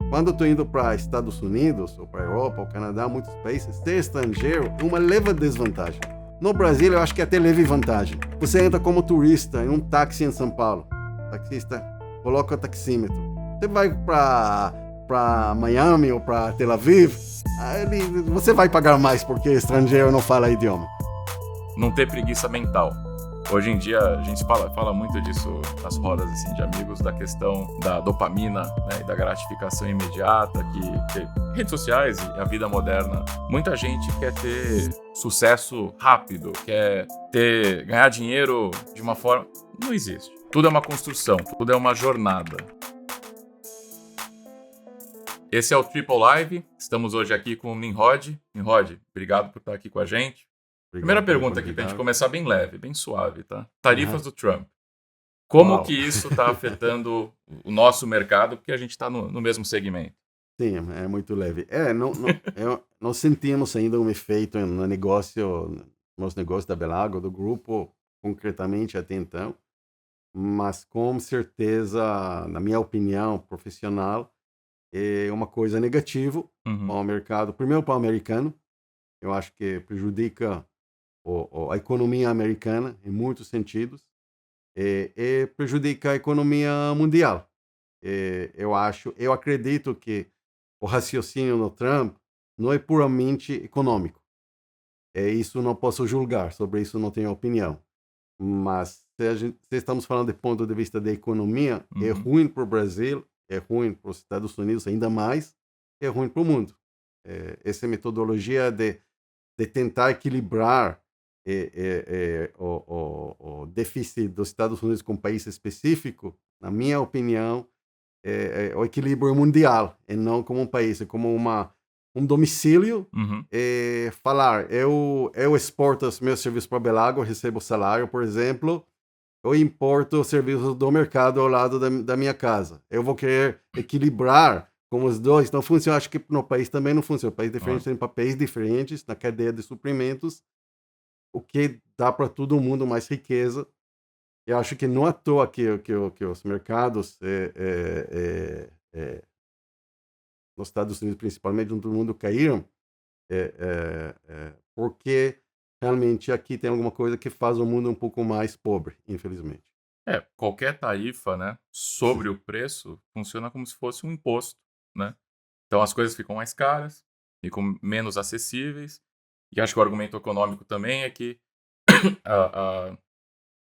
quando eu estou indo para Estados Unidos, ou para Europa, ou Canadá, muitos países, ser estrangeiro é uma leve desvantagem. No Brasil, eu acho que até leve vantagem. Você entra como turista em um táxi em São Paulo. O taxista coloca o taxímetro. Você vai para Miami ou para Tel Aviv, você vai pagar mais porque estrangeiro não fala idioma. Não ter preguiça mental. Hoje em dia, a gente fala muito disso nas rodas assim, de amigos, da questão da dopamina, né, e da gratificação imediata, que redes sociais e a vida moderna, muita gente quer ter sucesso rápido, quer ganhar dinheiro de uma forma... Não existe. Tudo é uma construção, tudo é uma jornada. Esse é o Triple Live. Estamos hoje aqui com o Nimrod. Nimrod, obrigado por estar aqui com a gente. Primeira pergunta aqui, pra gente começar bem leve, bem suave, tá? Tarifas do Trump. Como que isso está afetando o nosso mercado, porque a gente está no mesmo segmento? Sim, é muito leve. Nós sentimos ainda um efeito no negócio, nos negócios da Belago, do grupo, concretamente até então, mas com certeza, na minha opinião profissional, é uma coisa negativa para o mercado, primeiro para o americano. Eu acho que prejudica a economia americana em muitos sentidos e prejudica a economia mundial. Eu acredito que o raciocínio no Trump não é puramente econômico. Isso não posso julgar, sobre isso não tenho opinião. Mas se estamos falando do ponto de vista da economia, é ruim para o Brasil, é ruim para os Estados Unidos ainda mais, é ruim para o mundo. Essa metodologia de tentar equilibrar o déficit dos Estados Unidos com um país específico, na minha opinião, o equilíbrio mundial, e não como um país, é como um domicílio. Falar, eu exporto os meus serviços para a Belago, recebo salário, por exemplo, eu importo os serviços do mercado ao lado da minha casa. Eu vou querer equilibrar com os dois, não funciona. Acho que no país também não funciona. País diferente tem papéis diferentes na cadeia de suprimentos, o que dá para todo mundo mais riqueza. Eu acho que não à toa que os mercados nos Estados Unidos, principalmente, no mundo caíram, porque realmente aqui tem alguma coisa que faz o mundo um pouco mais pobre, infelizmente. Qualquer tarifa, né, sobre o preço funciona como se fosse um imposto, né? Então as coisas ficam mais caras, ficam menos acessíveis, e acho que o argumento econômico também é que a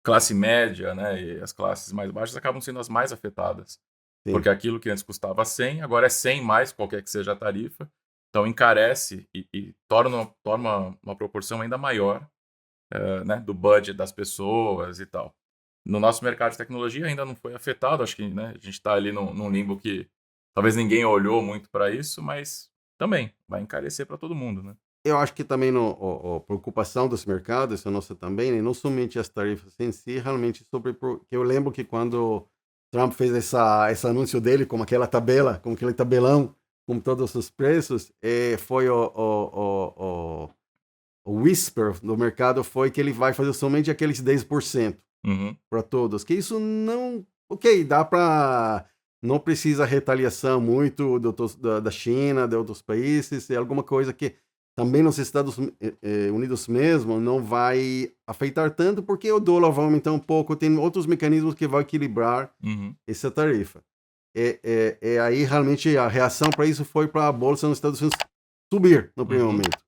classe média, né, e as classes mais baixas acabam sendo as mais afetadas. Sim. Porque aquilo que antes custava 100, agora é 100 mais qualquer que seja a tarifa. Então encarece e torna uma proporção ainda maior, né, do budget das pessoas e tal. No nosso mercado de tecnologia ainda não foi afetado, acho que, né, a gente está ali num limbo que talvez ninguém olhou muito para isso, mas também vai encarecer para todo mundo, né? Eu acho que também a preocupação dos mercados, a nossa também, né, não somente as tarifas em si, realmente porque eu lembro que quando Trump fez esse anúncio dele, com aquela tabela, com aquele tabelão, com todos os preços, foi o whisper do mercado foi que ele vai fazer somente aqueles 10% para todos. Que isso não... Ok, dá para... Não precisa retaliação muito da China, de outros países, é alguma coisa que também nos Estados Unidos mesmo não vai afetar tanto, porque o dólar vai aumentar um pouco, tem outros mecanismos que vão equilibrar essa tarifa. Aí realmente a reação para isso foi para a bolsa nos Estados Unidos subir no primeiro momento.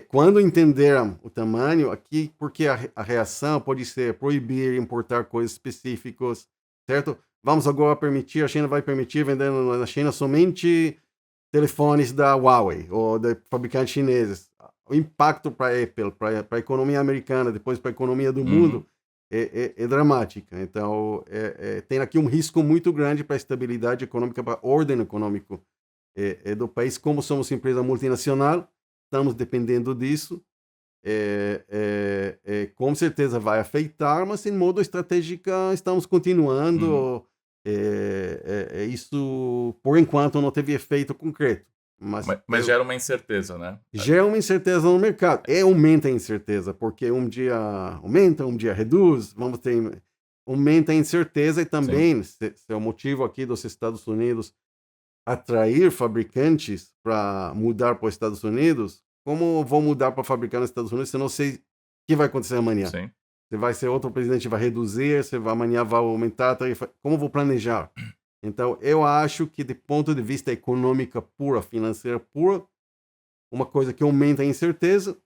Quando entenderam o tamanho aqui, porque a reação pode ser proibir importar coisas específicas, certo? Vamos agora permitir, a China vai permitir vender na China somente telefones da Huawei ou de fabricantes chineses. O impacto para a Apple, para a economia americana, depois para a economia do mundo, é dramática. Então, tem aqui um risco muito grande para a estabilidade econômica, para a ordem econômica do país. Como somos empresa multinacional, estamos dependendo disso. Com certeza vai afetar, mas em modo estratégico estamos continuando. Isso, por enquanto, não teve efeito concreto. Mas gera uma incerteza, né? Gera uma incerteza no mercado. Aumenta a incerteza, porque um dia aumenta, um dia reduz. Aumenta a incerteza e também, se é o motivo aqui dos Estados Unidos atrair fabricantes para mudar para os Estados Unidos, como vou mudar para fabricar nos Estados Unidos se eu não sei o que vai acontecer amanhã? Sim. Você vai ser outro presidente, vai reduzir, você vai, amanhã vai aumentar a tarifa. Como vou planejar? Então, eu acho que, de ponto de vista econômica pura, financeira pura, uma coisa que aumenta a incerteza,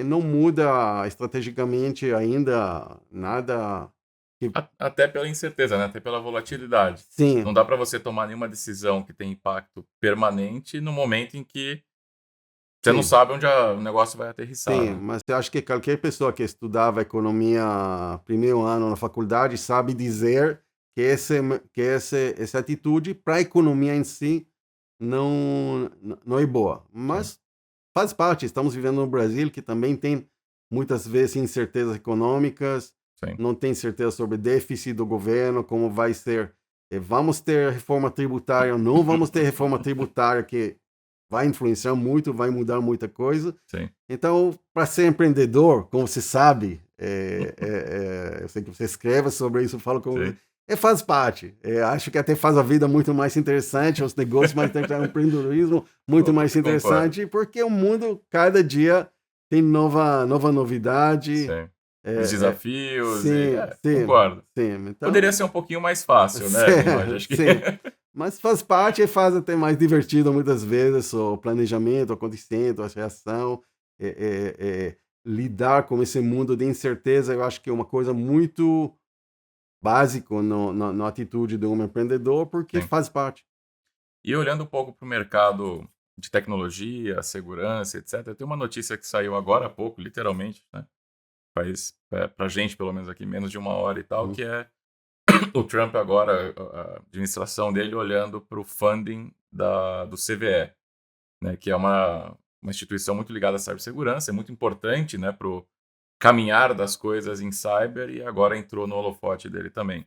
não muda estrategicamente ainda nada. Até pela incerteza, né? Até pela volatilidade. Sim, Não dá para você tomar nenhuma decisão que tem impacto permanente no momento em que você não sim, sabe onde o negócio vai aterrissar, sim, né? mas eu acho que qualquer pessoa que estudava economia primeiro ano na faculdade sabe dizer que, essa atitude para a economia em si não é boa. Sim, Mas faz parte, estamos vivendo no Brasil, que também tem muitas vezes incertezas econômicas, sim, não tem certeza sobre o déficit do governo, como vai ser. Vamos ter reforma tributária, não vamos ter reforma tributária, que vai influenciar muito, vai mudar muita coisa. sim. Então, para ser empreendedor, como você sabe, eu sei que você escreve sobre isso, fala como. Sim, Faz parte. Acho que até faz a vida muito mais interessante, os negócios mais interessantes, o empreendedorismo muito mais concordo. interessante, porque o mundo, cada dia, tem nova novidade. Sim. Os É, desafios e... sim, sim, concordo. sim. Poderia Então, ser um pouquinho mais fácil, né, Linoge? sim, Acho que... sim. Mas faz parte e faz até mais divertido muitas vezes o planejamento acontecendo, a reação, lidar com esse mundo de incerteza. Eu acho que é uma coisa muito básica na atitude de um empreendedor, porque Sim. faz parte. E olhando um pouco para o mercado de tecnologia, segurança, etc., tem uma notícia que saiu agora há pouco, literalmente, né? Faz, pra gente, pelo menos aqui, menos de uma hora e tal, Uhum. que é o Trump agora, a administração dele, olhando para o funding do CVE, né? Que é uma instituição muito ligada à cibersegurança, é muito importante, né, para o caminhar das coisas em cyber e agora entrou no holofote dele também.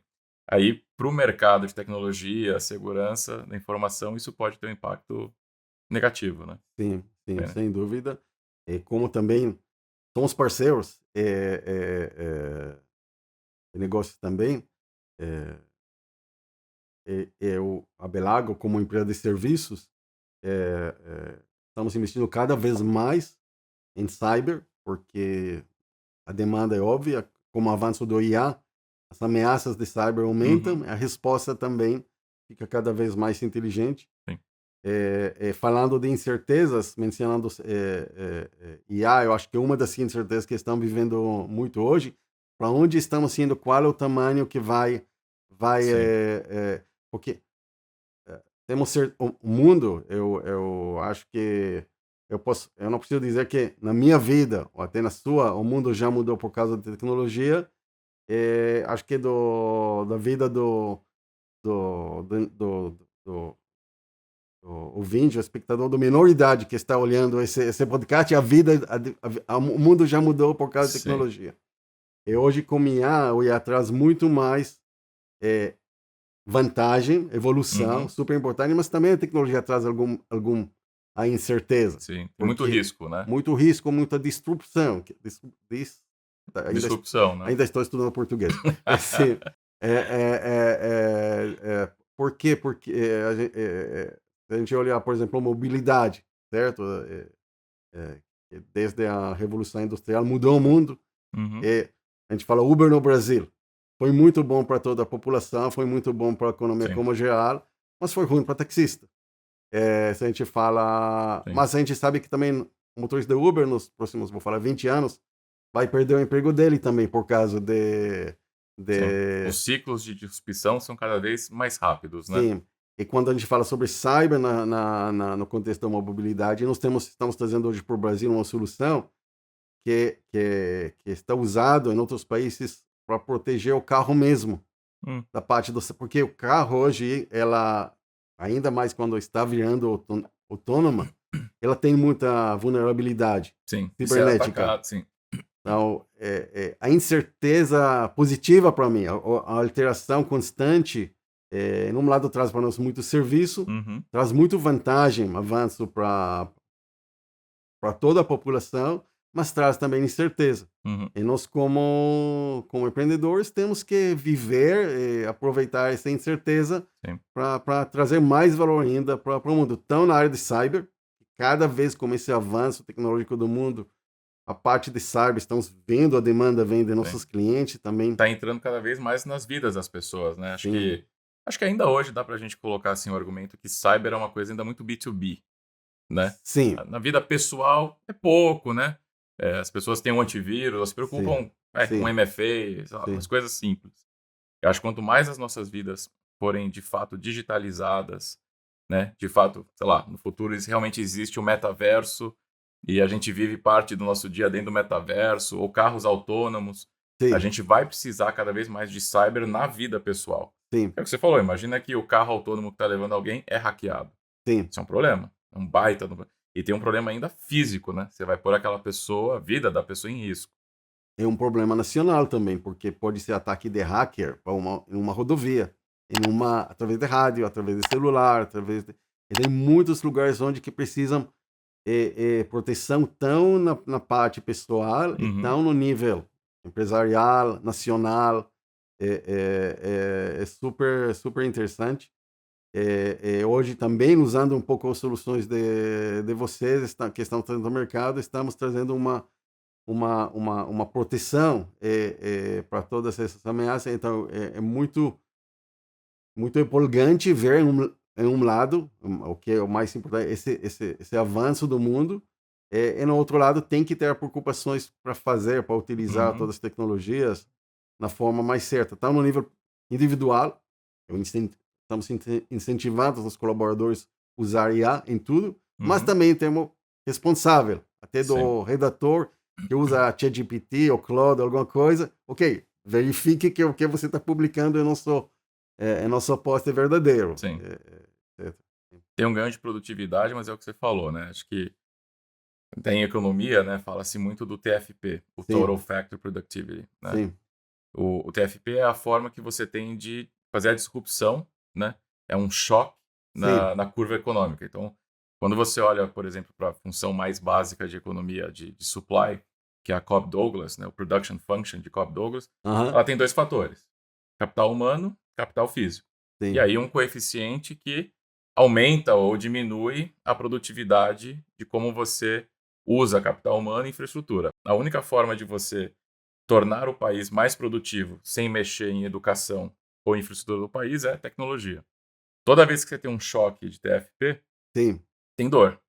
Aí, para o mercado de tecnologia, segurança da informação, isso pode ter um impacto negativo, né? Sim, sim, Né? sem dúvida. E como também somos parceiros, negócios também, é, a Belago, como empresa de serviços, estamos investindo cada vez mais em cyber, porque a demanda é óbvia, com o avanço do IA, as ameaças de cyber Uhum, aumentam, a resposta também fica cada vez mais inteligente. sim, Falando de incertezas, mencionando IA, eu acho que uma das incertezas que estamos vivendo muito hoje, para onde estamos indo, qual é o tamanho que vai sim, porque o mundo, eu acho que eu não preciso dizer que na minha vida, ou até na sua, o mundo já mudou por causa da tecnologia. Acho que da vida do ouvinte, o espectador do menor idade que está olhando esse podcast, a vida, o mundo já mudou por causa da sim. tecnologia. E hoje, com IA, o IA traz muito mais é, vantagem, evolução, Uhum, super importante, mas também a tecnologia traz a incerteza, sim. Tem muito porque risco, né? muito risco, muita disrupção. Ainda, Disrupção, né? ainda estou estudando português. Assim, por quê? Porque se a gente olhar, por exemplo, a mobilidade, certo? Desde a Revolução Industrial mudou o mundo. Uhum, A gente fala Uber no Brasil. Foi muito bom para toda a população, foi muito bom para a economia sim, como geral, mas foi ruim para taxista. Se a gente fala. sim. Mas a gente sabe que também o motorista de Uber, nos próximos, vou falar, 20 anos, vai perder o emprego dele também por causa Sim. de. Os ciclos de disrupção são cada vez mais rápidos, né? Sim. E quando a gente fala sobre cyber no contexto da mobilidade, estamos trazendo hoje para o Brasil uma solução que está usado em outros países para proteger o carro mesmo, Hum, da parte do. Porque o carro hoje, ela, ainda mais quando está virando autônoma, ela tem muita vulnerabilidade sim. E ser cibernética. atacado, sim. Então, a incerteza positiva para mim, a alteração constante, num lado traz para nós muito serviço, Uhum, traz muito vantagem, avanço para toda a população, mas traz também incerteza. Uhum. E nós, como empreendedores, temos que viver e aproveitar essa incerteza Sim. para trazer mais valor ainda para o mundo. Então, na área de cyber, cada vez com esse avanço tecnológico do mundo, a parte de cyber, estamos vendo a demanda vem de Sim. nossos clientes também. Tá entrando cada vez mais nas vidas das pessoas, né? Sim, Acho que ainda hoje dá pra gente colocar assim o argumento que cyber é uma coisa ainda muito B2B, né? sim, Na vida pessoal é pouco, né? As pessoas têm um antivírus, elas se sim, preocupam, um sim, MFA, sei lá, sim, umas coisas simples. Eu acho que quanto mais as nossas vidas forem de fato digitalizadas, né? De fato, sei lá, no futuro realmente existe o metaverso e a gente vive parte do nosso dia dentro do metaverso, ou carros autônomos, a sim, gente vai precisar cada vez mais de cyber na vida pessoal. sim, É o que você falou, imagina que o carro autônomo que está levando alguém é hackeado. sim. Isso é um problema, é um baita. E tem um problema ainda físico, né? Você vai pôr aquela pessoa, a vida da pessoa em risco. É um problema nacional também, porque pode ser ataque de hacker para em uma rodovia, através de rádio, através de celular, e tem muitos lugares onde que precisam proteção tão na parte pessoal e Uhum, tão no nível empresarial, nacional. É super, super interessante. Hoje também, usando um pouco as soluções de vocês, que estão trazendo no mercado, estamos trazendo uma proteção para todas essas ameaças. Então, é muito, muito empolgante ver em um lado, o que é o mais importante, esse avanço do mundo, e no outro lado tem que ter preocupações para fazer, para utilizar uhum, todas as tecnologias na forma mais certa. Está no nível individual, estamos incentivando os colaboradores a usar IA em tudo, mas uhum. também temos responsável, até Sim. do redator, que usa ChatGPT ou Claude, alguma coisa. Ok, verifique que o que você está publicando nosso post é verdadeiro. Sim. Tem um ganho de produtividade, mas é o que você falou, né? Acho que tem economia, né? Fala-se muito do TFP, o Sim, Total Factor Productivity, né? sim, O TFP é a forma que você tem de fazer a disrupção, né? É um choque sim, na curva econômica. Então, quando você olha, por exemplo, para a função mais básica de economia de supply, que é a Cobb-Douglas, né? O Production Function de Cobb-Douglas, aham, ela tem dois fatores: capital humano, capital físico. E sim, aí um coeficiente que aumenta ou diminui a produtividade de como você usa capital humano e infraestrutura. A única forma de você tornar o país mais produtivo sem mexer em educação ou infraestrutura do país é tecnologia. Toda vez que você tem um choque de TFP, sim, tem dor.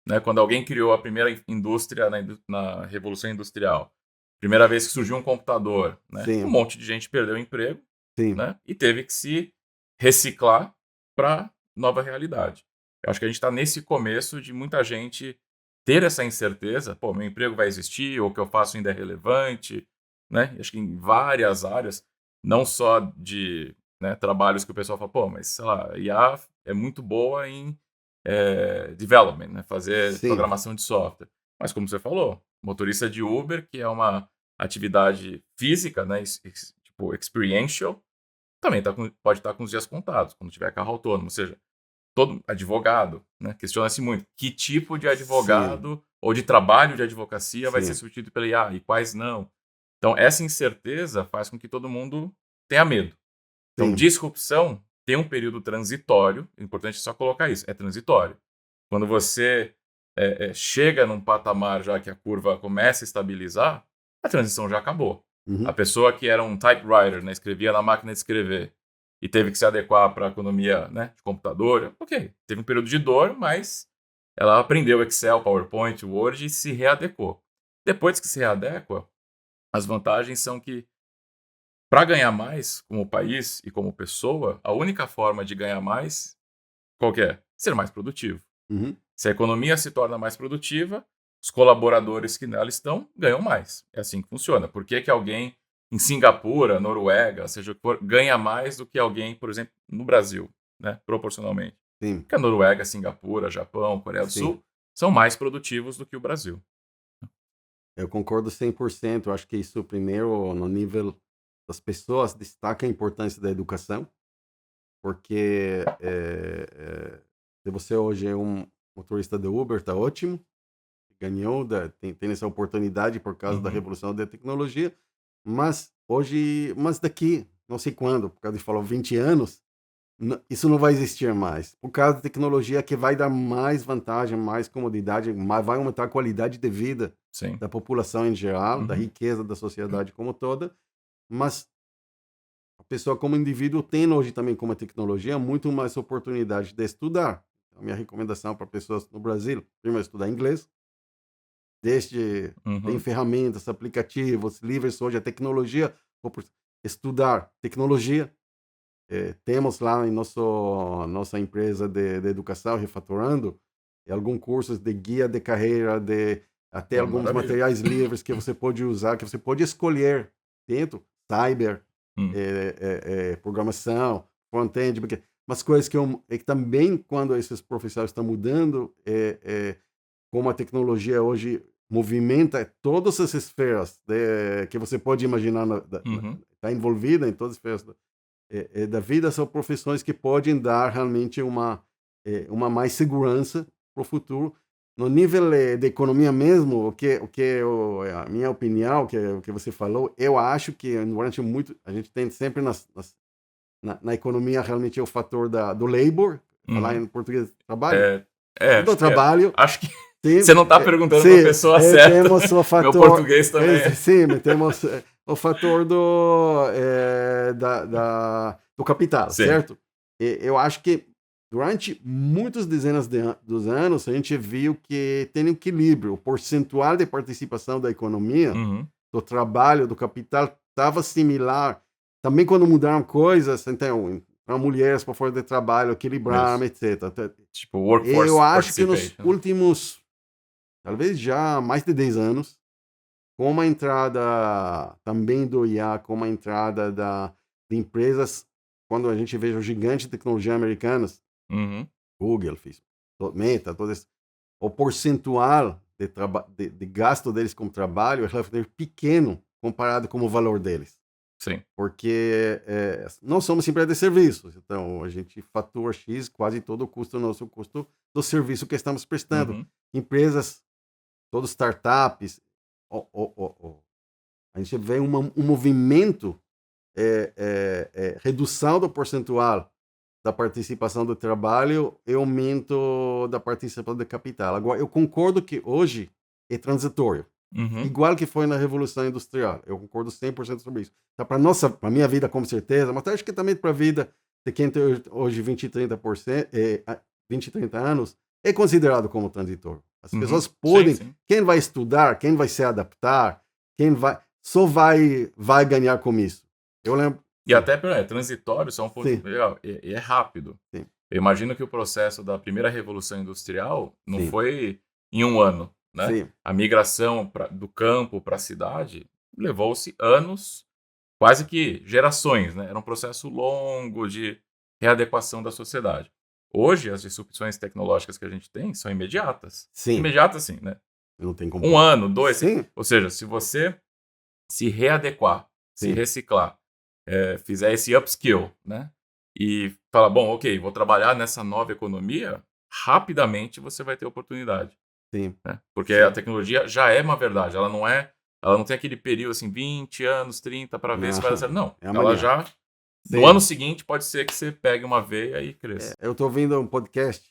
Né? Quando alguém criou a primeira indústria na Revolução Industrial, primeira vez que surgiu um computador, né? Um sim, monte de gente perdeu o emprego, sim, né? E teve que se reciclar para nova realidade. Eu acho que a gente está nesse começo de muita gente ter essa incerteza, pô, meu emprego vai existir, ou o que eu faço ainda é relevante, né? E acho que em várias áreas, não só de, né, trabalhos que o pessoal fala, pô, mas sei lá, a IA é muito boa em development, né? Fazer sim, programação de software. Mas como você falou, motorista de Uber, que é uma atividade física, né? Tipo experiential, também pode estar com os dias contados quando tiver carro autônomo. Ou seja, todo advogado, né? Questiona-se muito que tipo de sim, advogado ou de trabalho de advocacia vai ser sim, substituído pela IA e quais não. Então, essa incerteza faz com que todo mundo tenha medo. Então, sim, disrupção tem um período transitório, é importante só colocar isso, é transitório. Quando você chega num patamar já que a curva começa a estabilizar, a transição já acabou. A uhum, pessoa que era um typewriter, né, escrevia na máquina de escrever e teve que se adequar para a economia, né, de computador, ok, teve um período de dor, mas ela aprendeu Excel, PowerPoint, Word e se readequou. Depois que se readequa, as vantagens são que para ganhar mais como país e como pessoa, a única forma de ganhar mais, qual que é? Ser mais produtivo. uhum, Se a economia se torna mais produtiva, os colaboradores que nela estão ganham mais. É assim que funciona. Por que que alguém em Singapura, Noruega, seja o que for, ganha mais do que alguém, por exemplo, no Brasil, né? Proporcionalmente? sim, Porque a Noruega, Singapura, Japão, Coreia do sim. Sul são mais produtivos do que o Brasil. Eu concordo 100%. Eu acho que isso, primeiro, no nível das pessoas, destaca a importância da educação, porque se você hoje é um motorista de Uber, tá ótimo. ganhou, tem essa oportunidade por causa da revolução da tecnologia, mas daqui, não sei quando, por causa de falou 20 anos, isso não vai existir mais. Por causa da tecnologia que vai dar mais vantagem, mais comodidade, vai aumentar a qualidade de vida Sim. da população em geral, da riqueza da sociedade como toda, mas a pessoa como indivíduo tem hoje também como tecnologia muito mais oportunidade de estudar. A minha recomendação para pessoas no Brasil, primeiro estudar inglês, tem ferramentas, aplicativos, livros hoje, a tecnologia, estudar tecnologia. Temos lá em nossa empresa de educação, Refatorando, alguns cursos de guia de carreira, até alguns materiais livres que você pode usar, que você pode escolher dentro, cyber, programação, front-end, umas coisas que também, quando esses profissionais estão mudando, como a tecnologia hoje movimenta todas as esferas que você pode imaginar, está envolvida em todas as esferas da vida, são profissões que podem dar realmente uma mais segurança para o futuro. No nível de economia mesmo, a minha opinião, o que você falou, eu acho que durante a gente tem sempre na economia realmente o fator do labor, falar em português, trabalho. Do trabalho. Acho que sim, você não está perguntando para a pessoa certa. Temos o fator, meu português também. Sim, temos o fator do capital, sim. Certo? Eu acho que durante muitas dezenas dos anos, a gente viu que tem um equilíbrio. O percentual de participação da economia, do trabalho, do capital, estava similar. Também quando mudaram coisas, então, para mulheres para fora de trabalho, equilibraram, etc. Tipo, workforce eu acho que nos últimos, talvez já mais de 10 anos, com a entrada também do IA, com a entrada de empresas, quando a gente vê os gigantes de tecnologia americanas, Google, Meta, todo esse, o percentual de gasto deles com trabalho é pequeno comparado com o valor deles. Sim. Porque nós somos empresa de serviços, então a gente fatura X, quase todo o custo nosso, o custo do serviço que estamos prestando. Empresas, todas startups, a gente vê um movimento, redução do percentual da participação do trabalho e aumento da participação do capital. Agora, eu concordo que hoje é transitório. Igual que foi na Revolução Industrial. Eu concordo 100% sobre isso. Então, para a minha vida, com certeza, mas acho que também para a vida de quem tem hoje 20 e 30 anos, é considerado como transitório. As pessoas podem... Sim. Quem vai estudar, quem vai se adaptar, só vai ganhar com isso. Eu lembro... E até transitório, só um ponto legal, e é rápido. Sim. Eu imagino que o processo da primeira Revolução Industrial não foi em um ano. Né? A migração do campo para a cidade levou-se anos, quase que gerações. Né? Era um processo longo de readequação da sociedade. Hoje, as disrupções tecnológicas que a gente tem são imediatas. Sim. Imediatas, sim, né? Não tem como. 1 ano, 2. Sim. Ou seja, se você se readequar, se reciclar, fizer esse upskill, né? E falar, bom, ok, vou trabalhar nessa nova economia, rapidamente você vai ter oportunidade. Sim. Né? Porque a tecnologia já é uma verdade, ela não tem aquele período assim, 20 anos, 30 para ver se vai dar certo. Não, ela já, no ano seguinte pode ser que você pegue uma veia e cresça. Eu estou ouvindo um podcast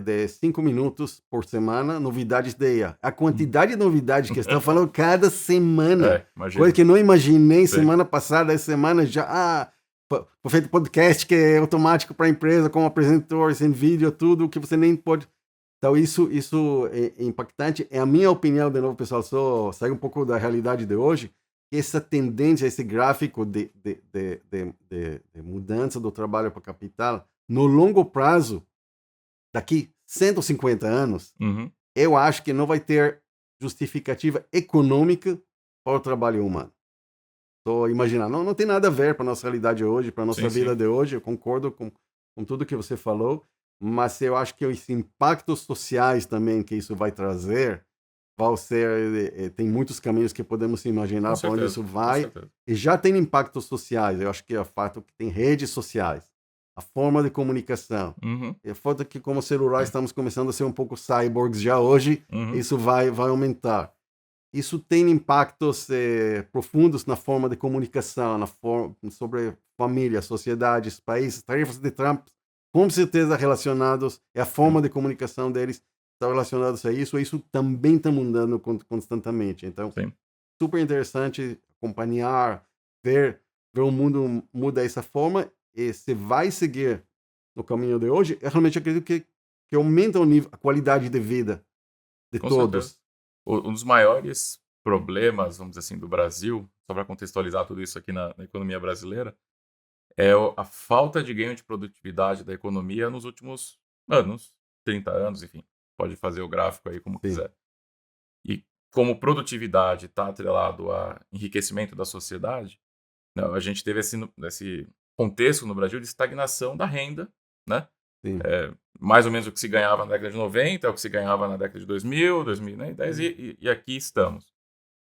de 5 minutos por semana, novidades da IA. A quantidade de novidades que estão falando cada semana, coisa que não imaginei semana passada, essa semana já... foi feito podcast que é automático para a empresa, com apresentador, sem vídeo, tudo que você nem pode... Então, isso é impactante. É a minha opinião, de novo, pessoal, só sai um pouco da realidade de hoje. Essa tendência, esse gráfico de mudança do trabalho para capital, no longo prazo, daqui 150 anos, eu acho que não vai ter justificativa econômica para o trabalho humano. Estou imaginando. Não tem nada a ver para a nossa realidade hoje, para a nossa vida de hoje. Eu concordo com tudo que você falou. Mas eu acho que os impactos sociais também que isso vai trazer, tem muitos caminhos que podemos imaginar para onde isso vai. E já tem impactos sociais. Eu acho que é o fato que tem redes sociais. a forma de comunicação. Uhum, É foda que como celular estamos começando a ser um pouco cyborgs já hoje, uhum, isso vai aumentar. Isso tem impactos profundos na forma de comunicação, sobre família, sociedades, países. Tarefas de Trump, com certeza relacionados, é a sim, forma de comunicação deles está relacionados a isso. Isso também está mudando constantemente. Então, sim, super interessante acompanhar, ver o mundo muda dessa forma. E se vai seguir no caminho de hoje, eu realmente acredito que aumenta o nível, a qualidade de vida de com certeza. todos. Um dos maiores problemas, vamos dizer assim, do Brasil, só para contextualizar tudo isso aqui na economia brasileira, é a falta de ganho de produtividade da economia nos últimos anos, 30 anos, enfim, pode fazer o gráfico aí como Sim, quiser. E como produtividade está atrelado a enriquecimento da sociedade, né, a gente teve esse contexto no Brasil de estagnação da renda, né? sim. Mais ou menos o que se ganhava na década de 90, é o que se ganhava na década de 2000, 2010, e aqui estamos.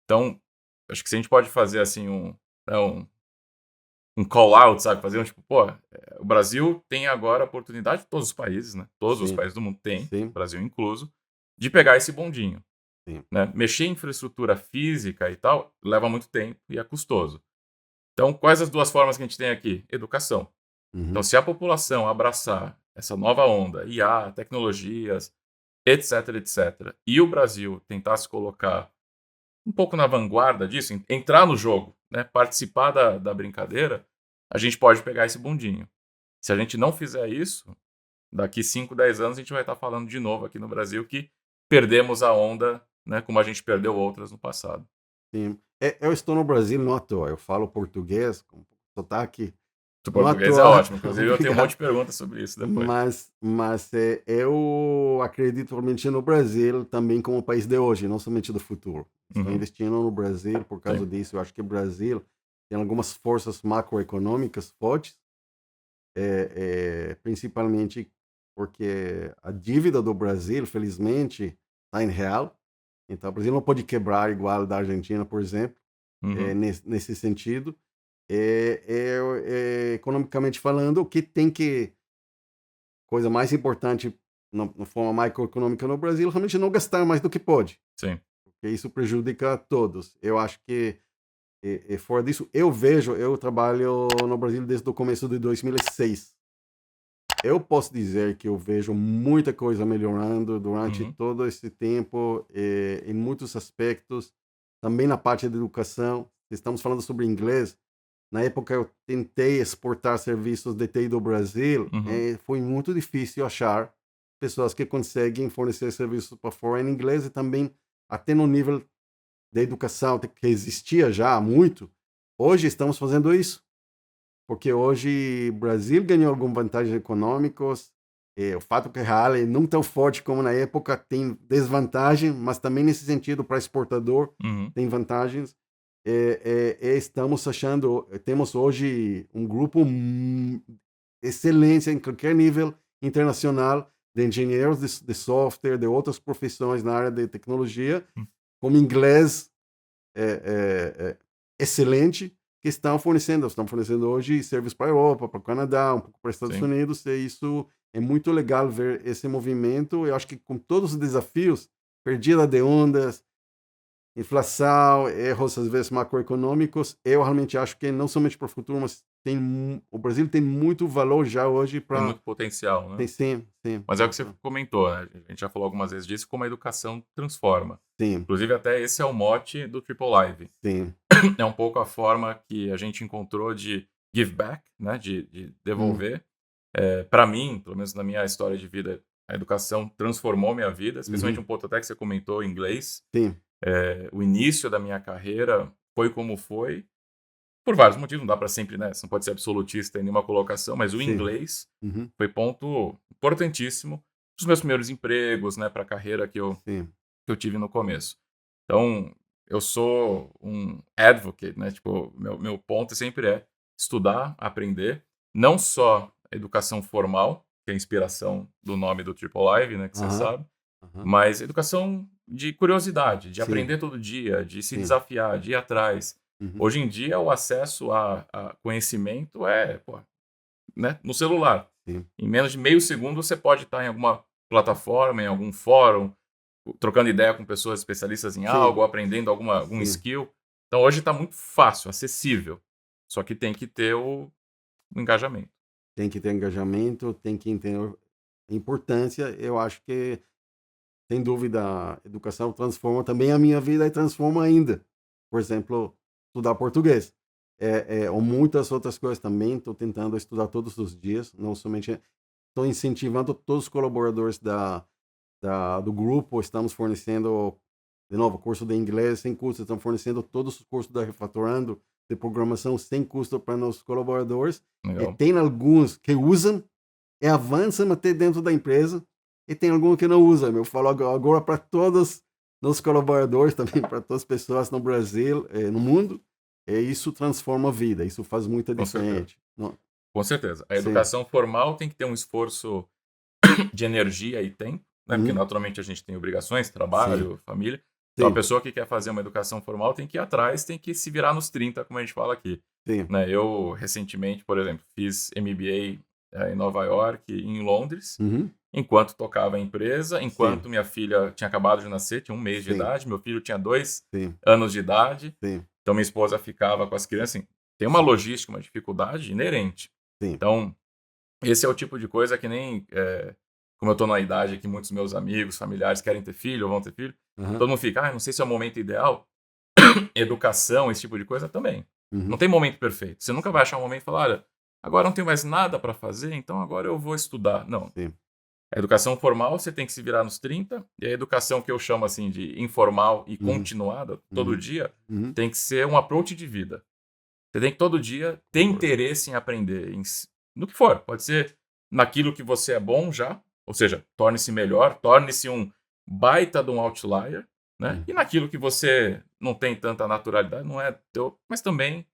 Então, acho que se a gente pode fazer assim né, um call-out, sabe? Fazer um tipo, pô, o Brasil tem agora a oportunidade, todos os países, né? Todos os Sim, países do mundo têm, sim, Brasil incluso, de pegar esse bondinho, sim. né? Mexer em infraestrutura física e tal leva muito tempo e é custoso. Então, quais as duas formas que a gente tem aqui? Educação. Então, Uhum. se a população abraçar essa nova onda, IA, tecnologias, etc, etc, e o Brasil tentar se colocar um pouco na vanguarda disso, entrar no jogo, né, participar da brincadeira, a gente pode pegar esse bondinho. Se a gente não fizer isso, daqui 5, 10 anos a gente vai estar falando de novo aqui no Brasil que perdemos a onda, né, como a gente perdeu outras no passado. Sim. Eu estou no Brasil não à toa. Eu falo português com sotaque O não à português é toa. ótimo, inclusive eu tenho um monte Obrigado. de perguntas sobre isso depois. Mas eu acredito realmente no Brasil também como país de hoje, não somente do futuro. Estou Uhum, investindo no Brasil por causa sim. disso. Eu acho que o Brasil tem algumas forças macroeconômicas fortes, principalmente porque a dívida do Brasil, felizmente, está em real. Então, o Brasil não pode quebrar igual a da Argentina, por exemplo, Uhum, nesse sentido. Economicamente falando, o que tem que, coisa mais importante na forma macroeconômica no Brasil, realmente não gastar mais do que pode, sim. porque isso prejudica a todos. Eu acho que, fora disso, eu trabalho no Brasil desde o começo de 2006. Eu posso dizer que eu vejo muita coisa melhorando durante Uhum, todo esse tempo, em muitos aspectos, também na parte da educação. Estamos falando sobre inglês. Na época eu tentei exportar serviços de TI do Brasil, uhum, foi muito difícil achar pessoas que conseguem fornecer serviços para fora em inglês e também até no nível da educação que existia já há muito. Hoje estamos fazendo isso. Porque hoje o Brasil ganhou algumas vantagens econômicas. O fato que a real é não tão forte como na época tem desvantagem, mas também nesse sentido para exportador uhum, tem vantagens. Estamos achando, temos hoje um grupo excelência em qualquer nível internacional de engenheiros de software, de outras profissões na área de tecnologia, uhum, como inglês excelente, que estão fornecendo hoje serviços para a Europa, para o Canadá, um pouco para os Estados sim. Unidos, e isso é muito legal ver esse movimento. Eu acho que com todos os desafios, perdida de ondas, inflação, erros às vezes macroeconômicos, eu realmente acho que não somente para o futuro, mas o Brasil tem muito valor já hoje Tem para. muito potencial, né? Sim, sim, Mas é o que você comentou, né? A gente já falou algumas vezes disso, como a educação transforma. sim, Inclusive, até esse é o mote do Triple Live. sim. É um pouco a forma que a gente encontrou de give back, né? De Hum, devolver. Para mim, pelo menos na minha história de vida, a educação transformou minha vida, especialmente um uhum, ponto até que você comentou em inglês. sim, O início da minha carreira foi como foi, por vários motivos, não dá para sempre, né? Você não pode ser absolutista em nenhuma colocação, mas o sim, inglês uhum, foi ponto importantíssimo dos meus primeiros empregos, né, para a carreira sim, que eu tive no começo. Então, eu sou um advocate, né? Tipo, meu ponto sempre é estudar, aprender, não só educação formal, que é a inspiração do nome do Triple Live, né, que você aham, sabe, aham, mas educação de curiosidade, de sim, aprender todo dia, de se sim, desafiar, de ir atrás. uhum, Hoje em dia, o acesso a conhecimento é, pô, né, no celular. Sim. Em menos de meio segundo você pode estar em alguma plataforma, em algum fórum, trocando ideia com pessoas especialistas em Sim. algo, aprendendo algum Sim. skill. Então hoje está muito fácil, acessível. Só que tem que ter o engajamento. Tem que ter engajamento, tem que entender a importância. Eu acho que, sem dúvida, a educação transforma também a minha vida e transforma ainda. Por exemplo, estudar português. Ou muitas outras coisas também. Estou tentando estudar todos os dias, não somente. Estou incentivando todos os colaboradores do grupo. Estamos fornecendo, de novo, curso de inglês sem custo. Estamos fornecendo todos os cursos da Refatorando de programação sem custo para nossos colaboradores. Legal. Tem alguns que usam e avançam até dentro da empresa, e tem alguns que não usam. Eu falo agora para todos os colaboradores, também para todas as pessoas no Brasil, no mundo, isso transforma a vida, isso faz muita Com certeza. diferença. Não, Com certeza. A sim. educação formal tem que ter um esforço de energia e tempo, né? Porque naturalmente a gente tem obrigações, trabalho, família. Então a Sim. pessoa que quer fazer uma educação formal tem que ir atrás, tem que se virar nos 30, como a gente fala aqui. Sim. Né? Eu, recentemente, por exemplo, fiz MBA em Nova York e em Londres, Uhum. enquanto tocava a empresa, enquanto Sim. minha filha tinha acabado de nascer, tinha 1 mês de Sim. idade, meu filho tinha 2 Sim. anos de idade, Sim. então minha esposa ficava com as crianças. Assim, tem uma logística, uma dificuldade inerente. Sim. Então, esse é o tipo de coisa que nem... como eu estou na idade que muitos meus amigos, familiares querem ter filho ou vão ter filho, Uhum. todo mundo fica, não sei se é o momento ideal. Educação, esse tipo de coisa também. Uhum. Não tem momento perfeito. Você nunca vai achar um momento e falar, olha, agora não tenho mais nada para fazer, então agora eu vou estudar. Não. Sim. A educação formal você tem que se virar nos 30, e a educação que eu chamo assim de informal e continuada, todo dia, Uhum. tem que ser um approach de vida. Você tem que todo dia ter Concordo. interesse em aprender, no que for. Pode ser naquilo que você é bom já, ou seja, torne-se melhor, torne-se um baita de um outlier, né? E naquilo que você não tem tanta naturalidade, não é teu, mas também,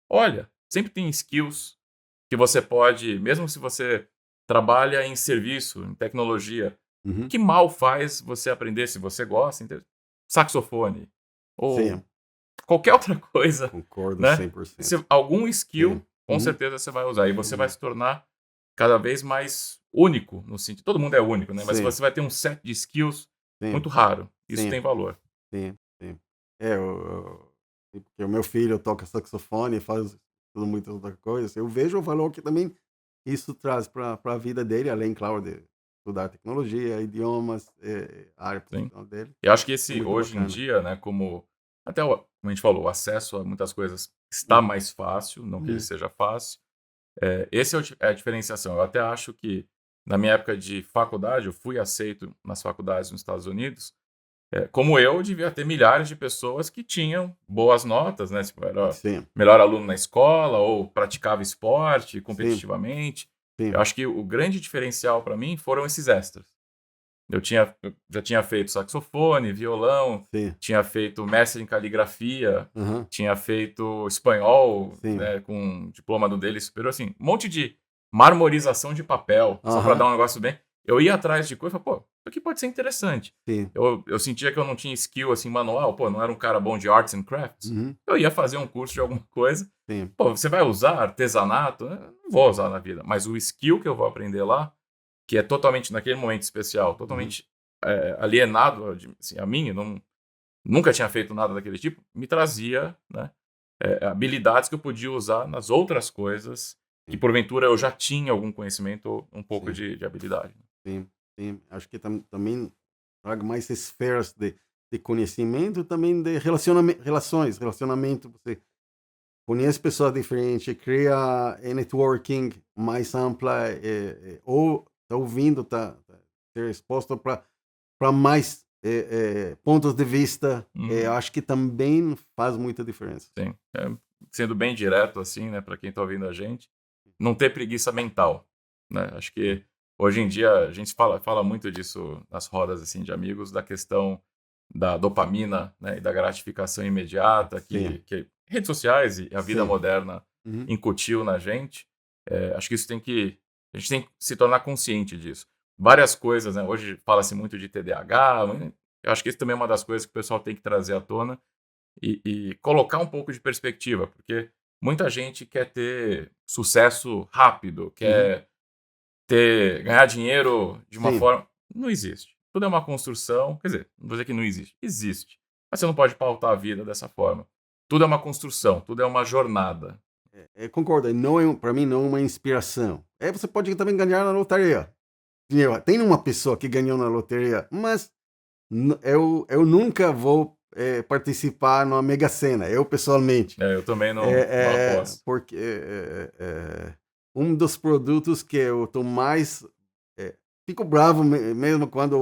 olha, sempre tem skills que você pode, mesmo se você trabalha em serviço, em tecnologia, Uhum. que mal faz você aprender, se você gosta, saxofone, ou Sim. qualquer outra coisa, Concordo né? 100%. Algum skill, Sim. com Uhum. certeza você vai usar. E você vai se tornar cada vez mais único, no sentido. Todo mundo é único, né? Mas Sim. você vai ter um set de skills Sim. muito raro. Isso Sim. tem valor. Sim, sim. Porque o meu filho toca saxofone, faz tudo muitas outras coisas. Eu vejo o valor que também isso traz para a vida dele, além, claro, de estudar tecnologia, idiomas, a área Sim. profissional dele. Eu acho que É muito hoje em bacana. dia, né, como como a gente falou, o acesso a muitas coisas está mais fácil, não que ele seja fácil. Esse é a diferenciação. Eu até acho que, na minha época de faculdade, eu fui aceito nas faculdades nos Estados Unidos. Como eu, devia ter milhares de pessoas que tinham boas notas, né? Tipo, era Sim, melhor aluno na escola ou praticava esporte sim, competitivamente. Eu sim, acho que o grande diferencial para mim foram esses extras. Eu já tinha feito saxofone, violão, sim. tinha feito mestre em caligrafia, Aham, tinha feito espanhol, sim. né, com diploma do dele superior, assim, um monte de marmorização de papel, só para Aham, dar um negócio bem. Eu ia atrás de coisa e falei, pô, isso aqui pode ser interessante. sim. Eu sentia que eu não tinha skill, assim, manual, pô, não era um cara bom de arts and crafts. Uhum, Eu ia fazer um curso de alguma coisa. sim, Pô, você vai usar artesanato? Eu não vou usar na vida, mas o skill que eu vou aprender lá, que é totalmente, naquele momento especial, totalmente alienado assim, a mim, nunca tinha feito nada daquele tipo, me trazia, né, habilidades que eu podia usar nas outras coisas que, porventura, eu já tinha algum conhecimento ou um pouco sim, de habilidade. sim, sim. Acho que também traga mais esferas de conhecimento, também de relacionamento. Você conhece pessoas diferentes, cria networking mais ampla, ou está ouvindo, ser exposto para mais pontos de vista. Uhum. Acho que também faz muita diferença. Sim. Sendo bem direto, assim, né, para quem está ouvindo a gente, não ter preguiça mental, né? Acho que hoje em dia a gente fala muito disso nas rodas assim de amigos, da questão da dopamina, né, e da gratificação imediata Sim, que redes sociais e a vida sim. moderna Uhum. incutiu na gente. Acho que a gente tem que se tornar consciente disso. Várias coisas, né? Hoje fala-se muito de TDAH. Eu acho que isso também é uma das coisas que o pessoal tem que trazer à tona e colocar um pouco de perspectiva, porque muita gente quer ter sucesso rápido, Uhum. quer ganhar dinheiro de uma Sim. forma. Não existe. Tudo é uma construção. Quer dizer, não vou dizer que não existe. Existe. Mas você não pode pautar a vida dessa forma. Tudo é uma construção, tudo é uma jornada. Concordo, não é, para mim não é uma inspiração. Você pode também ganhar na loteria. Tem uma pessoa que ganhou na loteria, mas eu nunca vou participar numa Mega Sena, eu pessoalmente. Eu também não aposto. Porque um dos produtos que eu tô mais. Fico bravo mesmo quando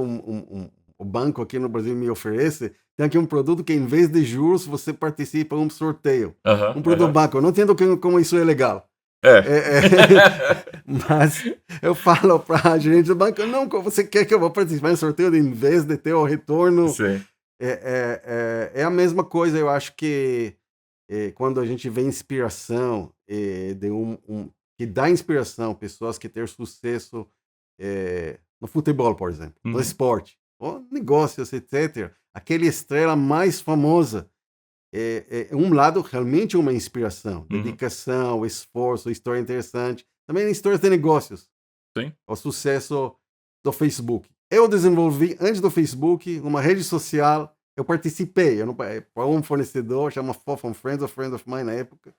o banco aqui no Brasil me oferece. Tem aqui um produto que, em vez de juros, você participa de um sorteio. Aham, Um produto banco. Eu não entendo como isso é legal. É. Mas eu falo para a gerente do banco, não, você quer que eu vou participar em sorteio em vez de ter o retorno? Sim. É a mesma coisa, eu acho que quando a gente vê inspiração de que dá inspiração, pessoas que têm sucesso no futebol, por exemplo, no Uhum. esporte, ou negócios, etc. Aquela estrela mais famosa é um lado realmente uma inspiração, dedicação, esforço, história interessante. Também histórias de negócios. Sim. O sucesso do Facebook. Eu desenvolvi, antes do Facebook, uma rede social. Eu participei para um fornecedor, chama Fofon Friends, a friend of mine na época.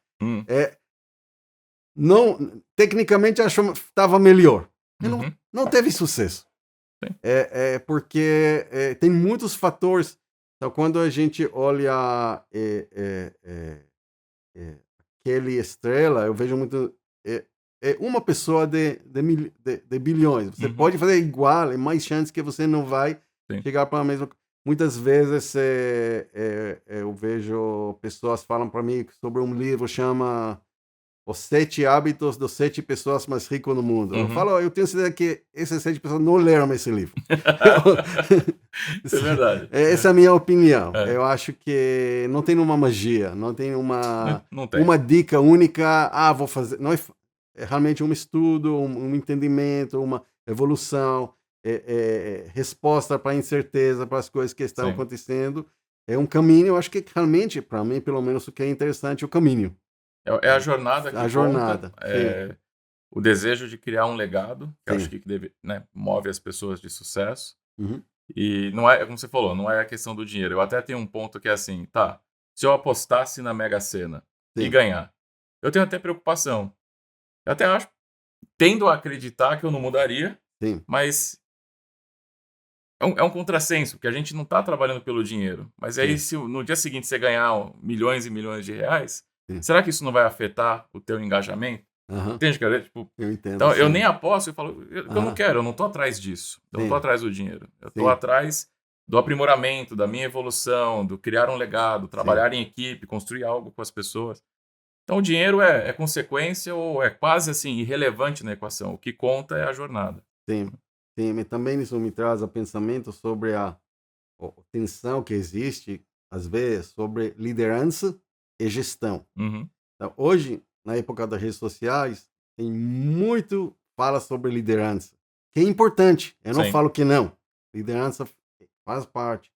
Não, tecnicamente, acho que estava melhor. Não teve sucesso. Sim. Porque tem muitos fatores. Então, quando a gente olha aquele estrela, eu vejo muito. Uma pessoa de bilhões. Você pode fazer igual, é mais chance que você não vai Sim. chegar para a mesma. Muitas vezes eu vejo pessoas falam para mim sobre um livro chama Os 7 Hábitos das 7 Pessoas Mais Ricas no Mundo. Eu falo, eu tenho certeza que essas 7 pessoas não leram esse livro. Isso é verdade. Essa é a minha opinião. Eu acho que não tem uma magia, não tem Não tem. uma dica única. Vou fazer. Não é realmente um estudo, um entendimento, uma evolução, resposta para a incerteza, para as coisas que estão Sim. acontecendo. É um caminho, eu acho que realmente, para mim, pelo menos, o que é interessante é o caminho. É a jornada que A jornada, conta, o desejo de criar um legado, que eu acho sim. que move as pessoas de sucesso. Uhum. E não é, como você falou, não é a questão do dinheiro. Eu até tenho um ponto que é assim, tá, se eu apostasse na Mega Sena e Sim. ganhar, eu tenho até preocupação. Eu até tendo a acreditar que eu não mudaria, Sim. mas é um contrassenso, porque a gente não está trabalhando pelo dinheiro. Mas aí, Sim. se no dia seguinte você ganhar milhões e milhões de reais, Sim. será que isso não vai afetar o teu engajamento? Uhum. Entende, cara? Tipo, Eu entendo. então, eu sim. nem aposto, eu falo, eu não quero, eu não tô atrás disso. Eu não tô Sim. atrás do dinheiro. Eu tô Sim. atrás do aprimoramento, da minha evolução, do criar um legado, trabalhar em equipe, construir algo com as pessoas. Então, o dinheiro é consequência ou é quase assim irrelevante na equação. O que conta é a jornada. Sim. Sim, mas também isso me traz a pensamento sobre a tensão que existe, às vezes, sobre liderança e gestão. Uhum. Então, hoje, na época das redes sociais, tem muito fala sobre liderança, que é importante. Eu não Sim. falo que não. Liderança faz parte.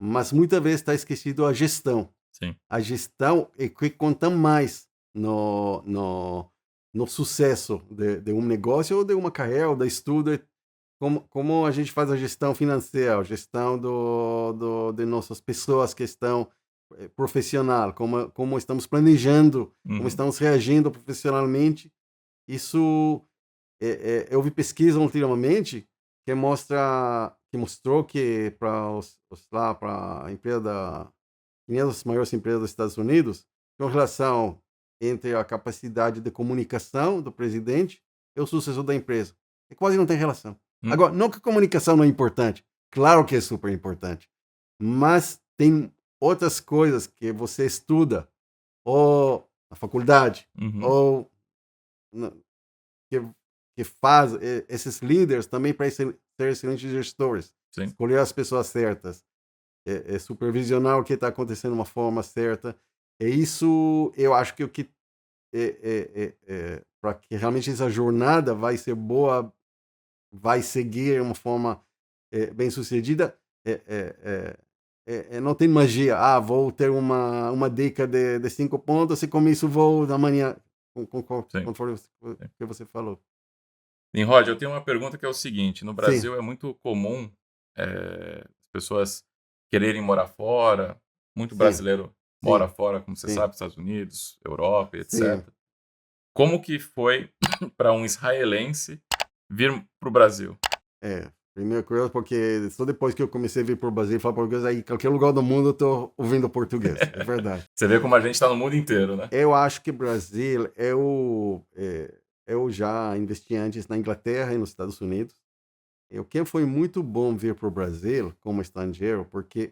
Mas muitas vezes está esquecido a gestão. Sim. A gestão é que conta mais no sucesso de um negócio ou de uma carreira ou de estudo. Como a gente faz a gestão financeira, a gestão de nossas pessoas que estão profissional, como estamos planejando, como estamos reagindo profissionalmente. Isso, eu vi pesquisa ultimamente que mostrou que para a empresa 500 maiores empresas dos Estados Unidos, tem uma relação entre a capacidade de comunicação do presidente e o sucessor da empresa. E quase não tem relação. Agora, não que a comunicação não é importante. Claro que é super importante. Mas tem outras coisas que você estuda, ou na faculdade, ou que faz esses líderes também para ser excelentes gestores. Sim. Escolher as pessoas certas. Supervisionar o que está acontecendo de uma forma certa. Isso, eu acho que o que para que realmente essa jornada vai ser boa, vai seguir uma forma bem sucedida, não tem magia. Vou ter uma dica de 5 pontos e com isso vou amanhã, Sim, conforme o sim. que você falou. Nimrod, eu tenho uma pergunta que é o seguinte: no Sim, Brasil é muito comum as pessoas quererem morar fora, muito sim, brasileiro mora sim, fora, como você sim, sabe, Estados Unidos, Europa, sim. etc. Como que foi para um israelense vir para o Brasil? Primeiro curioso porque só depois que eu comecei a vir para o Brasil e falar português, aí em qualquer lugar do mundo eu tô ouvindo português. É verdade. Você vê como a gente está no mundo inteiro, né? Eu acho que Brasil, eu já investi antes na Inglaterra e nos Estados Unidos. O que foi muito bom vir para o Brasil como estrangeiro, porque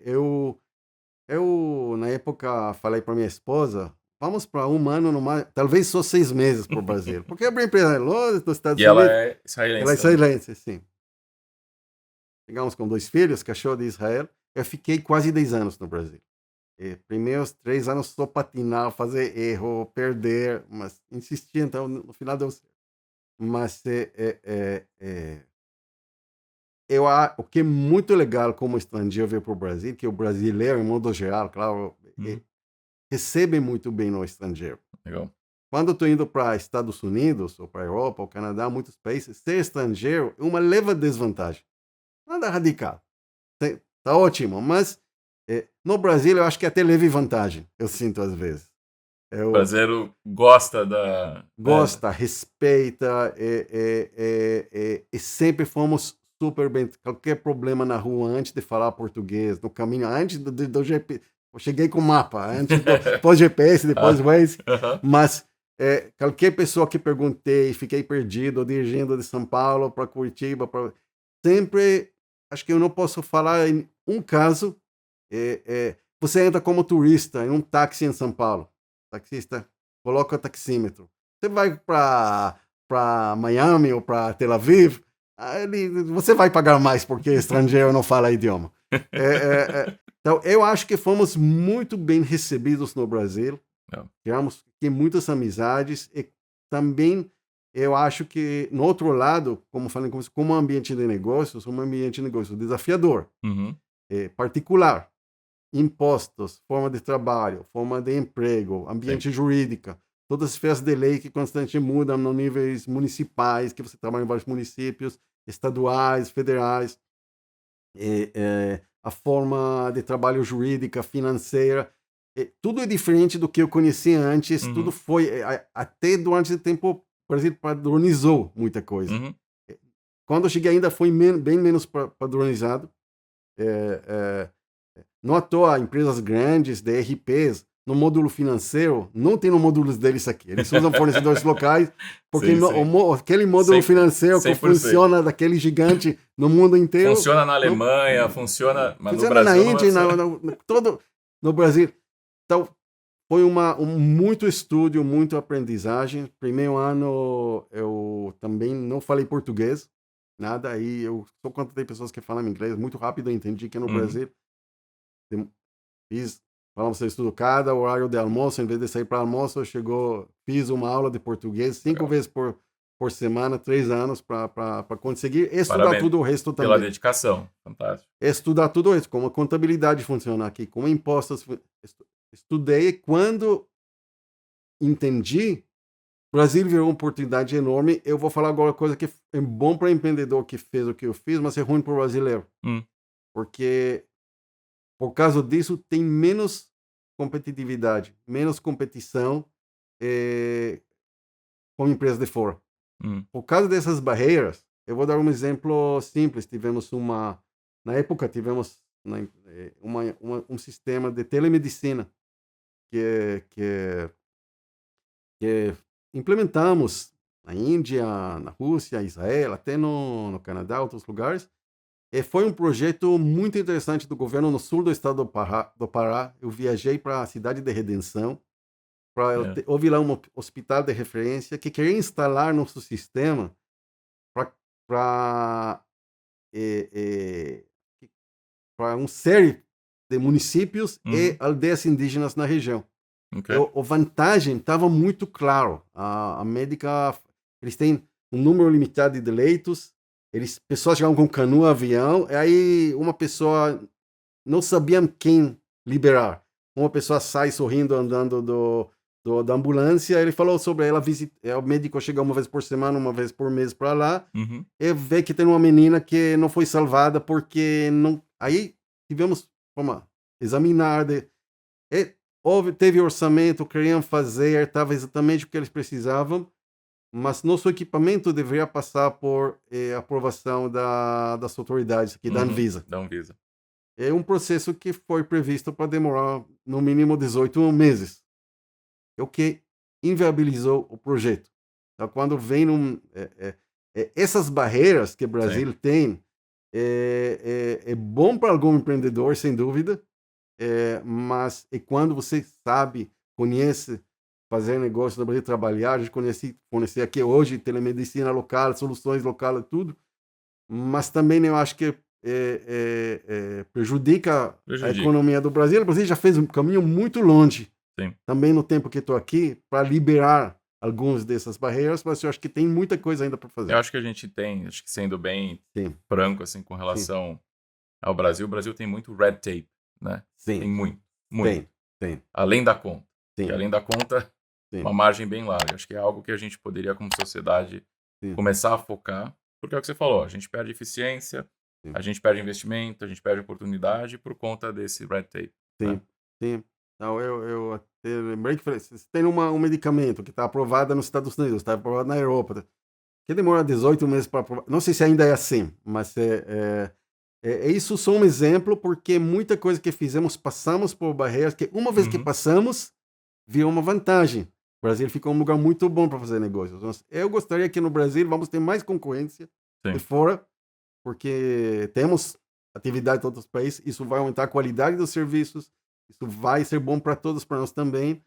na época, falei para minha esposa, vamos para um ano, talvez só 6 meses para o Brasil. Porque abrir empresa longe dos E Estados ela Unidos, é ela é israelense também. israelense, sim. Chegamos com 2 filhos, cachorro de Israel. Eu fiquei quase 10 anos no Brasil. Primeiros 3 anos só patinar, fazer erro, perder, mas insistia, então no final deu certo. Mas o que é muito legal como estrangeiro vir para o Brasil, que o brasileiro, em modo geral, claro, Uhum, recebe muito bem no estrangeiro. legal. Quando eu estou indo para Estados Unidos, ou para Europa, ou Canadá, muitos países, ser estrangeiro é uma leve desvantagem. Nada radical. Tá ótimo, mas no Brasil eu acho que até leve vantagem, eu sinto às vezes. O Eu brasileiro gosta da, né? gosta, respeita, e sempre fomos super bem. Qualquer problema na rua, antes de falar português, no caminho, antes do GP, eu cheguei com mapa, antes do pós-GPS, depois Ah, Waze, aham. mas qualquer pessoa que perguntei, fiquei perdido, dirigindo de São Paulo para Curitiba, sempre, acho que eu não posso falar em um caso, você entra como turista em um táxi em São Paulo, taxista coloca o taxímetro. Você vai para Miami ou para Tel Aviv, você vai pagar mais porque estrangeiro não fala idioma. Então, eu acho que fomos muito bem recebidos no Brasil. Não. Criamos muitas amizades e também eu acho que, no outro lado, como falei, como ambiente de negócios, um ambiente de negócio desafiador, Uhum, particular. Impostos, forma de trabalho, forma de emprego, sim. ambiente jurídica, todas as esferas de lei que constantemente mudam nos níveis municipais, que você trabalha em vários municípios, estaduais, federais, a forma de trabalho jurídica, financeira, tudo é diferente do que eu conhecia antes, tudo Uhum, foi, até durante o tempo, o Brasil padronizou muita coisa. uhum, Quando eu cheguei ainda foi bem menos padronizado, é, é, não à toa, empresas grandes, DRPs, no módulo financeiro, não tem no módulo deles aqui. Eles usam fornecedores locais, porque sim, sim. aquele módulo 100, financeiro que 100%. funciona daquele gigante no mundo inteiro, Funciona na não, Alemanha, funciona, mas no funciona na Brasil não vai Índia, funcionar. todo no Brasil. Então, foi muito estudo, muito aprendizagem. Primeiro ano, eu também não falei português, nada. Aí eu só contratei pessoas que falam inglês. Muito rápido eu entendi que no Uhum, Brasil fiz, falamos, você estudo cada horário de almoço, em vez de sair para almoço, fiz uma aula de português 5 vezes por semana, 3 anos, para conseguir estudar parabéns tudo o resto pela também. dedicação. Fantástico. Estudar tudo isso, como a contabilidade funciona aqui, como impostos. Estudei quando entendi, o Brasil virou uma oportunidade enorme. Eu vou falar agora uma coisa que é bom para o empreendedor que fez o que eu fiz, mas é ruim para o brasileiro. Hum, Porque por causa disso, tem menos competitividade, menos competição com empresas de fora. hum, Por causa dessas barreiras, eu vou dar um exemplo simples. Na época, tivemos um sistema de telemedicina que implementamos na Índia, na Rússia, Israel, até no Canadá, outros lugares. Foi um projeto muito interessante do governo no sul do estado do Pará. Eu viajei para a cidade de Redenção. é, Houve lá um hospital de referência que queria instalar nosso sistema para uma série de municípios e uhum, aldeias indígenas na região. ok. A vantagem estava muito claro. A médica, eles têm um número limitado de leitos, pessoas chegavam com canoa, avião, e aí uma pessoa não sabiam quem liberar. Uma pessoa sai sorrindo, andando da ambulância, ele falou sobre ela visitar, o médico chega uma vez por semana, uma vez por mês para lá, Uhum. e vê que tem uma menina que não foi salvada porque não... Aí tivemos, vamos examinar, teve orçamento, queriam fazer, estava exatamente o que eles precisavam, mas nosso equipamento deveria passar por aprovação das autoridades aqui, da Anvisa. Da Anvisa. É um processo que foi previsto para demorar no mínimo 18 meses. É o que inviabilizou o projeto. Então, quando vem essas barreiras que o Brasil tem, é bom para algum empreendedor, sem dúvida, mas quando você sabe, conhece fazer negócio no Brasil, trabalhar, a gente conhecer aqui hoje telemedicina local, soluções locais, tudo, mas também eu acho que prejudica a economia do Brasil. O Brasil já fez um caminho muito longe, também no tempo que estou aqui, para liberar algumas dessas barreiras, mas eu acho que tem muita coisa ainda para fazer. Eu acho que a gente tem, acho que sendo bem franco assim, com relação ao Brasil, o Brasil tem muito red tape, né? Sim. Tem muito. Tem. Além da conta. Sim. E além da conta, uma margem bem larga. Acho que é algo que a gente poderia, como sociedade, começar a focar, porque é o que você falou, a gente perde eficiência, a gente perde investimento, a gente perde oportunidade por conta desse red tape. Sim. Não, eu até lembrei que você tem um medicamento que está aprovado nos Estados Unidos, está aprovado na Europa, que demora 18 meses para aprovar. Não sei se ainda é assim, mas isso só um exemplo, porque muita coisa que fizemos, passamos por barreiras, que uma vez que passamos, virou uma vantagem. O Brasil ficou um lugar muito bom para fazer negócios. Então, eu gostaria que no Brasil vamos ter mais concorrência de fora, porque temos atividade em todos os países, isso vai aumentar a qualidade dos serviços, isso vai ser bom para todos, para nós também,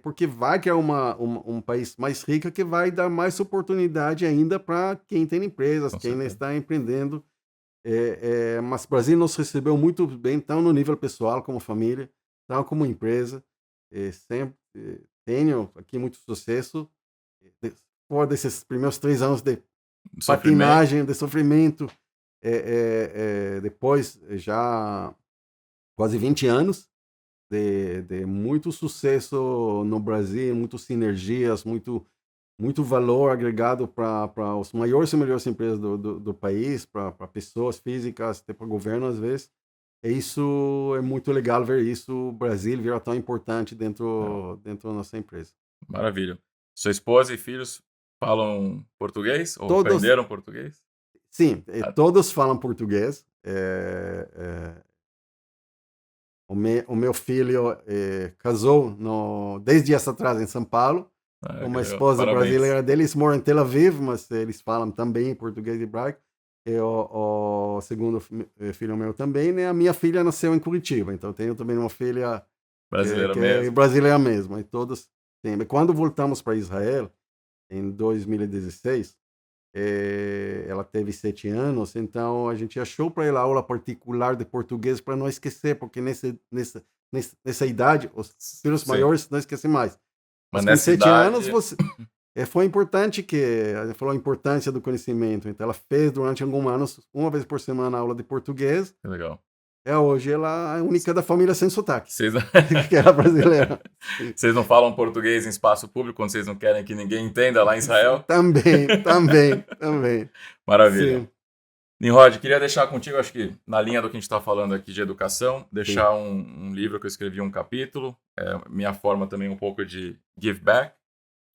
porque vai criar um país mais rico que vai dar mais oportunidade ainda para quem tem empresas, quem está empreendendo. Mas o Brasil nos recebeu muito bem, tanto no nível pessoal como família, tanto como empresa. Sempre tenho aqui muito sucesso. Fora desses primeiros 3 anos de patinagem, de sofrimento, depois já quase 20 anos de muito sucesso no Brasil, muitas sinergias, muito valor agregado para os maiores e melhores empresas do país, para pessoas físicas, até para governo às vezes. Isso é muito legal ver isso, o Brasil virar tão importante dentro da nossa empresa. Maravilha. Sua esposa e filhos falam português ou aprenderam português? Sim, todos falam português. O meu filho casou desde essa atrás em São Paulo, com uma esposa brasileira dele. Eles moram em Tel Aviv, mas eles falam também português hebraico. O segundo filho meu também, né? A minha filha nasceu em Curitiba, então tenho também uma filha brasileira mesmo. E todos têm. Quando voltamos para Israel, em 2016, ela teve 7 anos, então a gente achou para ela aula particular de português para não esquecer, porque nessa idade, os filhos maiores não esquecem mais. Mas com 7 anos, foi importante que ela falou a importância do conhecimento. Então, ela fez durante alguns anos, uma vez por semana, aula de português. Que legal. Hoje ela é a única da família sem sotaque. Que era brasileira. Vocês não falam português em espaço público quando vocês não querem que ninguém entenda lá em Israel? Também. Maravilha. Nimrod, queria deixar contigo, acho que na linha do que a gente está falando aqui de educação, deixar um livro que eu escrevi, um capítulo, minha forma também um pouco de give back.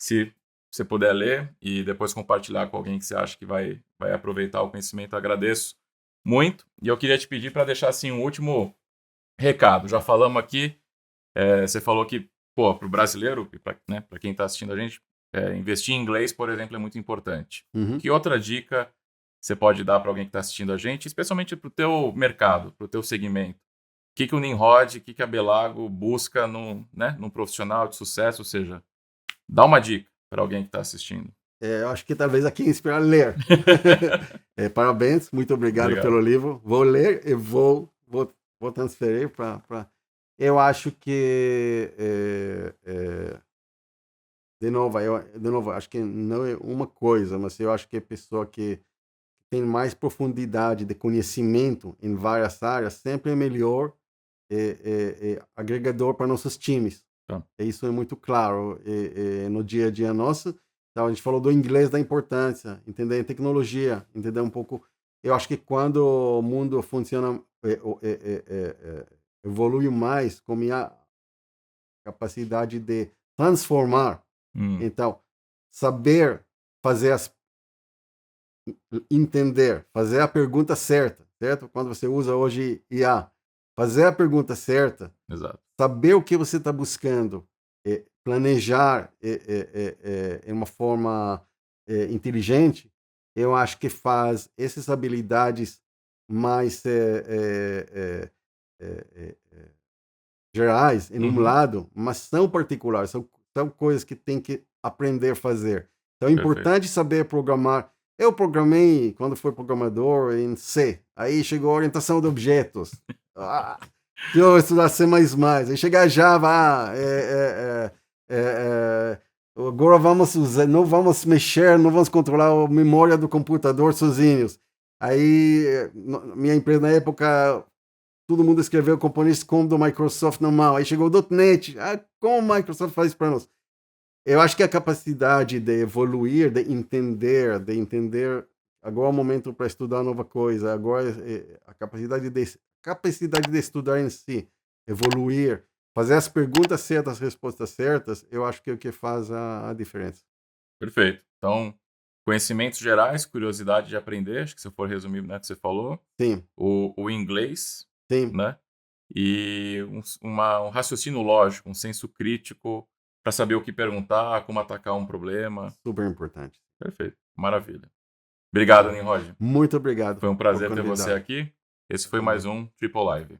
Se você puder ler e depois compartilhar com alguém que você acha que vai aproveitar o conhecimento, agradeço muito. E eu queria te pedir para deixar assim um último recado. Já falamos aqui, você falou que para o brasileiro, para quem está assistindo a gente, investir em inglês, por exemplo, é muito importante. Que outra dica você pode dar para alguém que está assistindo a gente, especialmente para o teu mercado, para o teu segmento? O que o Nimrod, o que a Belago busca num profissional de sucesso? Ou seja, dá uma dica para alguém que está assistindo. Eu acho que talvez aqui inspirar a ler. Parabéns, muito obrigado pelo livro. Vou ler e vou transferir para... Eu acho que, de novo, acho que não é uma coisa, mas eu acho que a pessoa que tem mais profundidade de conhecimento em várias áreas, sempre é melhor agregador para nossos times. Tá. Isso é muito claro no dia a dia nosso. Então, a gente falou do inglês, da importância, entender a tecnologia, entender um pouco. Eu acho que quando o mundo funciona, evolui mais com a minha capacidade de transformar. Então, saber fazer entender, fazer a pergunta certa, certo? Quando você usa hoje IA, fazer a pergunta certa, Exato. saber o que você está buscando, planejar em uma forma inteligente, eu acho que faz essas habilidades mais gerais em um lado, mas são particulares, são coisas que tem que aprender a fazer. Então é importante saber programar. Eu programei, quando fui programador, em C. Aí chegou a orientação de objetos. Eu estudar C++. Aí chega a Java. Agora vamos usar, não vamos mexer, não vamos controlar a memória do computador sozinhos. Aí, minha empresa na época, todo mundo escreveu componentes como do Microsoft normal. Aí chegou o .NET. Como a Microsoft faz isso para nós? Eu acho que a capacidade de evoluir, de entender, agora é o momento para estudar nova coisa, agora a capacidade de estudar em si, evoluir, fazer as perguntas certas, as respostas certas, eu acho que é o que faz a diferença. Perfeito. Então, conhecimentos gerais, curiosidade de aprender, acho que se for resumir, né, que você falou. Sim. O inglês, Sim. né? E um raciocínio lógico, um senso crítico para saber o que perguntar, como atacar um problema. Super importante. Perfeito. Maravilha. Obrigado, Nimrod. Muito obrigado. Foi um prazer ter você aqui. Esse foi mais um Triple Live.